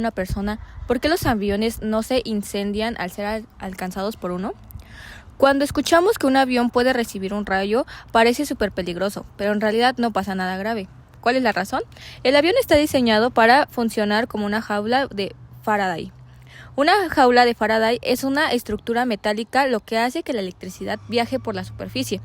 Una persona, ¿por qué los aviones no se incendian al ser alcanzados por uno? Cuando escuchamos que un avión puede recibir un rayo, parece súper peligroso, pero en realidad no pasa nada grave. ¿Cuál es la razón? El avión está diseñado para funcionar como una jaula de Faraday. Una jaula de Faraday es una estructura metálica lo que hace que la electricidad viaje por la superficie,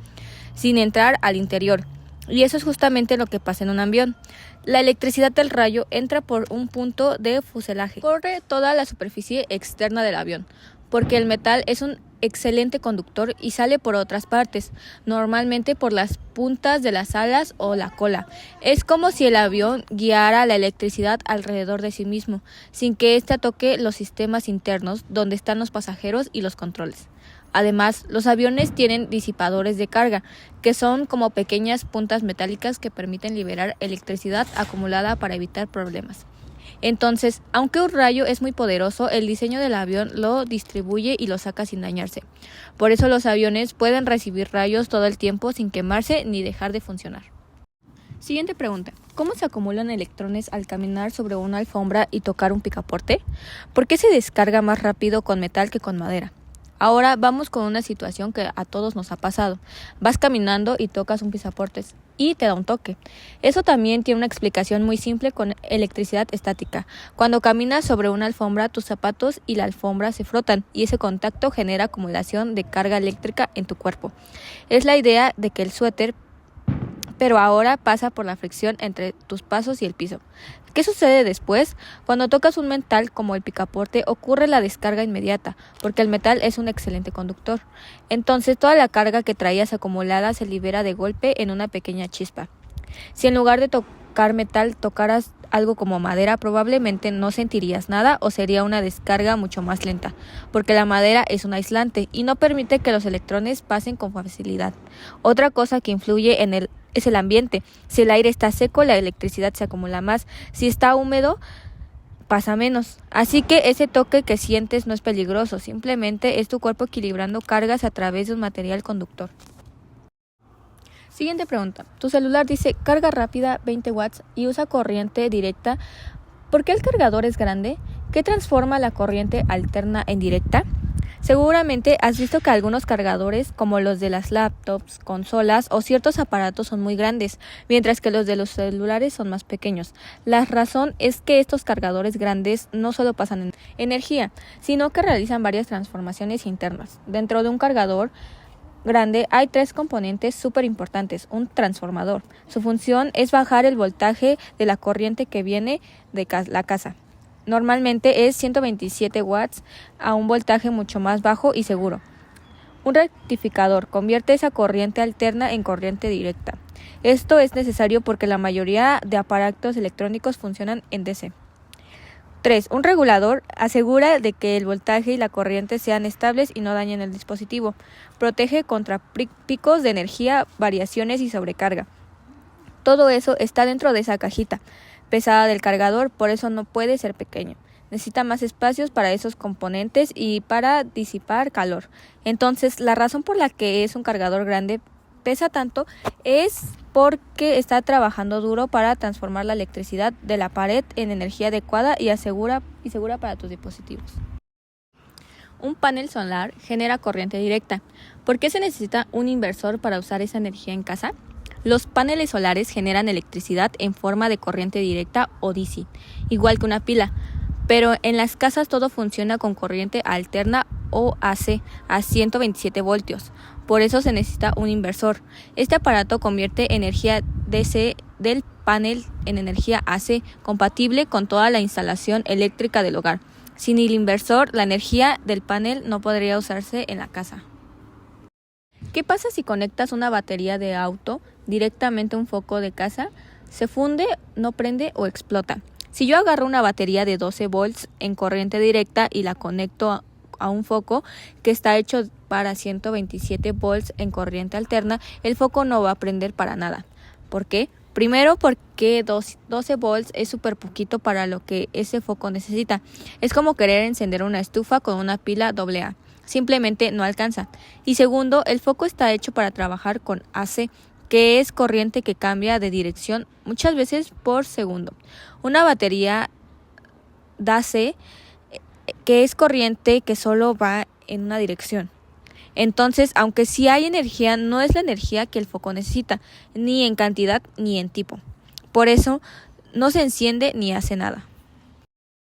sin entrar al interior. Y eso es justamente lo que pasa en un avión. La electricidad del rayo entra por un punto de fuselaje. Corre toda la superficie externa del avión, porque el metal es un excelente conductor y sale por otras partes, normalmente por las puntas de las alas o la cola. Es como si el avión guiara la electricidad alrededor de sí mismo, sin que ésta toque los sistemas internos donde están los pasajeros y los controles. Además, los aviones tienen disipadores de carga, que son como pequeñas puntas metálicas que permiten liberar electricidad acumulada para evitar problemas. Entonces, aunque un rayo es muy poderoso, el diseño del avión lo distribuye y lo saca sin dañarse. Por eso los aviones pueden recibir rayos todo el tiempo sin quemarse ni dejar de funcionar. Siguiente pregunta. ¿Cómo se acumulan electrones al caminar sobre una alfombra y tocar un picaporte? ¿Por qué se descarga más rápido con metal que con madera? Ahora vamos con una situación que a todos nos ha pasado. Vas caminando y tocas un pisaportes y te da un toque. Eso también tiene una explicación muy simple con electricidad estática. Cuando caminas sobre una alfombra, tus zapatos y la alfombra se frotan y ese contacto genera acumulación de carga eléctrica en tu cuerpo. Es la idea de que el suéter, pero ahora pasa por la fricción entre tus pasos y el piso. ¿Qué sucede después? Cuando tocas un metal como el picaporte ocurre la descarga inmediata, porque el metal es un excelente conductor. Entonces toda la carga que traías acumulada se libera de golpe en una pequeña chispa. Si en lugar de tocar metal tocaras algo como madera, probablemente no sentirías nada o sería una descarga mucho más lenta, porque la madera es un aislante y no permite que los electrones pasen con facilidad. Otra cosa que influye es el ambiente. Si el aire está seco, la electricidad se acumula más. Si está húmedo, pasa menos. Así que ese toque que sientes no es peligroso, simplemente es tu cuerpo equilibrando cargas a través de un material conductor. Siguiente pregunta. Tu celular dice carga rápida 20 watts y usa corriente directa. ¿Por qué el cargador es grande? ¿Qué transforma la corriente alterna en directa? Seguramente has visto que algunos cargadores, como los de las laptops, consolas o ciertos aparatos son muy grandes, mientras que los de los celulares son más pequeños. La razón es que estos cargadores grandes no solo pasan energía, sino que realizan varias transformaciones internas. Dentro de un cargador grande hay 3 componentes súper importantes. Un transformador. Su función es bajar el voltaje de la corriente que viene de la casa. Normalmente es 127 watts a un voltaje mucho más bajo y seguro. Un rectificador convierte esa corriente alterna en corriente directa. Esto es necesario porque la mayoría de aparatos electrónicos funcionan en DC. 3. Un regulador asegura de que el voltaje y la corriente sean estables y no dañen el dispositivo. Protege contra picos de energía, variaciones y sobrecarga. Todo eso está dentro de esa cajita pesada del cargador, por eso no puede ser pequeño. Necesita más espacios para esos componentes y para disipar calor. Entonces, la razón por la que es un cargador grande pesa tanto es porque está trabajando duro para transformar la electricidad de la pared en energía adecuada y segura para tus dispositivos. Un panel solar genera corriente directa. ¿Por qué se necesita un inversor para usar esa energía en casa? Los paneles solares generan electricidad en forma de corriente directa o DC, igual que una pila, pero en las casas todo funciona con corriente alterna o AC a 127 voltios. Por eso se necesita un inversor. Este aparato convierte energía DC del panel en energía AC, compatible con toda la instalación eléctrica del hogar. Sin el inversor, la energía del panel no podría usarse en la casa. ¿Qué pasa si conectas una batería de auto directamente a un foco de casa? Se funde, no prende o explota. Si yo agarro una batería de 12 volts en corriente directa y la conecto a un foco que está hecho para 127 volts en corriente alterna, el foco no va a prender para nada. ¿Por qué? Primero, porque 12 volts es súper poquito para lo que ese foco necesita. Es como querer encender una estufa con una pila AA. Simplemente no alcanza. Y segundo, el foco está hecho para trabajar con AC, que es corriente que cambia de dirección muchas veces por segundo. Una batería DC, que es corriente que solo va en una dirección. Entonces, aunque sí hay energía, no es la energía que el foco necesita, ni en cantidad ni en tipo. Por eso, no se enciende ni hace nada.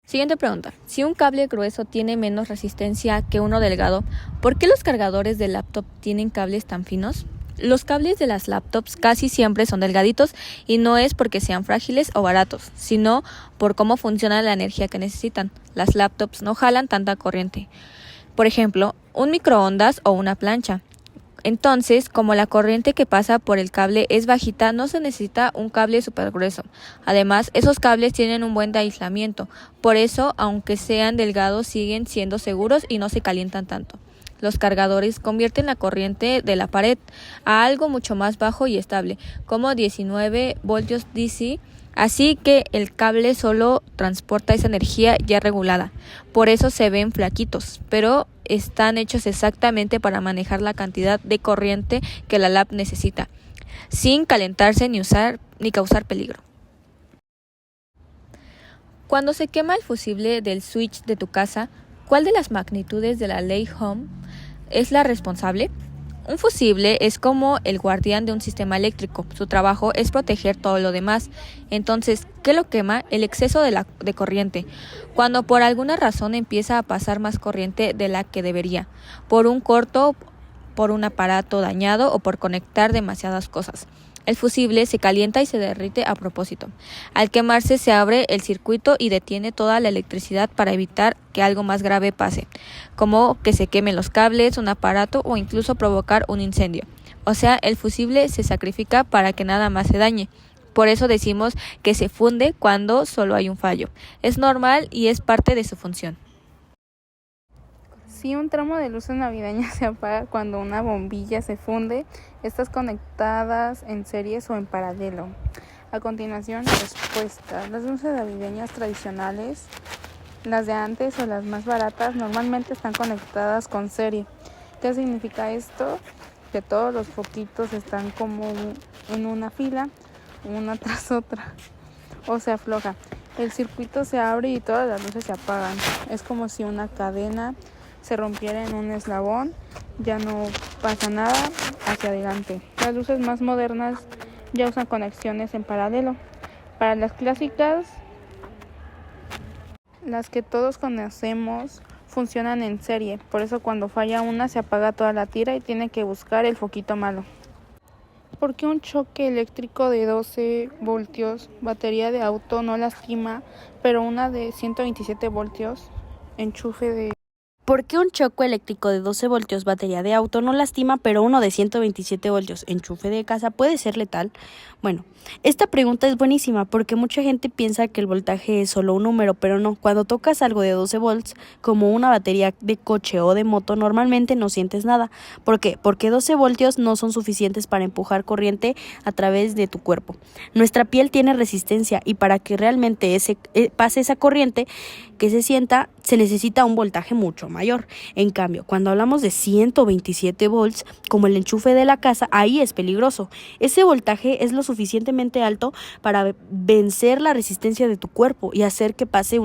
Siguiente pregunta. Si un cable grueso tiene menos resistencia que uno delgado, ¿por qué los cargadores de laptop tienen cables tan finos? Los cables de las laptops casi siempre son delgaditos y no es porque sean frágiles o baratos, sino por cómo funciona la energía que necesitan. Las laptops no jalan tanta corriente. Por ejemplo, un microondas o una plancha. Entonces, como la corriente que pasa por el cable es bajita, no se necesita un cable súper grueso. Además, esos cables tienen un buen aislamiento. Por eso, aunque sean delgados, siguen siendo seguros y no se calientan tanto. Los cargadores convierten la corriente de la pared a algo mucho más bajo y estable, como 19 voltios DC, así que el cable solo transporta esa energía ya regulada. Por eso se ven flaquitos, pero están hechos exactamente para manejar la cantidad de corriente que la lap necesita, sin calentarse ni causar peligro. Cuando se quema el fusible del switch de tu casa, ¿cuál de las magnitudes de la ley Ohm es la responsable? Un fusible es como el guardián de un sistema eléctrico. Su trabajo es proteger todo lo demás. Entonces, ¿qué lo quema? El exceso de corriente. Cuando por alguna razón empieza a pasar más corriente de la que debería, por un corto, por un aparato dañado o por conectar demasiadas cosas. El fusible se calienta y se derrite a propósito. Al quemarse se abre el circuito y detiene toda la electricidad para evitar que algo más grave pase, como que se quemen los cables, un aparato o incluso provocar un incendio. O sea, el fusible se sacrifica para que nada más se dañe. Por eso decimos que se funde cuando solo hay un fallo. Es normal y es parte de su función. Si un tramo de luces navideñas se apaga cuando una bombilla se funde, estas conectadas en series o en paralelo. A continuación, respuesta. Las luces navideñas tradicionales, las de antes o las más baratas, normalmente están conectadas con serie. ¿Qué significa esto? Que todos los foquitos están como en una fila, una tras otra, o se afloja. El circuito se abre y todas las luces se apagan. Es como si una cadena se rompiera en un eslabón, ya no pasa nada hacia adelante. Las luces más modernas ya usan conexiones en paralelo. Para las clásicas, las que todos conocemos, funcionan en serie. Por eso cuando falla una se apaga toda la tira y tiene que buscar el foquito malo. ¿Por qué un choque eléctrico de 12 voltios, batería de auto, no lastima, pero una de 127 voltios, enchufe de... ¿Por qué un choque eléctrico de 12 voltios batería de auto no lastima, pero uno de 127 voltios enchufe de casa puede ser letal? Bueno, esta pregunta es buenísima porque mucha gente piensa que el voltaje es solo un número, pero no. Cuando tocas algo de 12 volts, como una batería de coche o de moto, normalmente no sientes nada. ¿Por qué? Porque 12 voltios no son suficientes para empujar corriente a través de tu cuerpo. Nuestra piel tiene resistencia y para que realmente pase esa corriente que se sienta, se necesita un voltaje mucho mayor. En cambio, cuando hablamos de 127 volts, como el enchufe de la casa, ahí es peligroso. Ese voltaje es lo suficientemente alto para vencer la resistencia de tu cuerpo y hacer que pase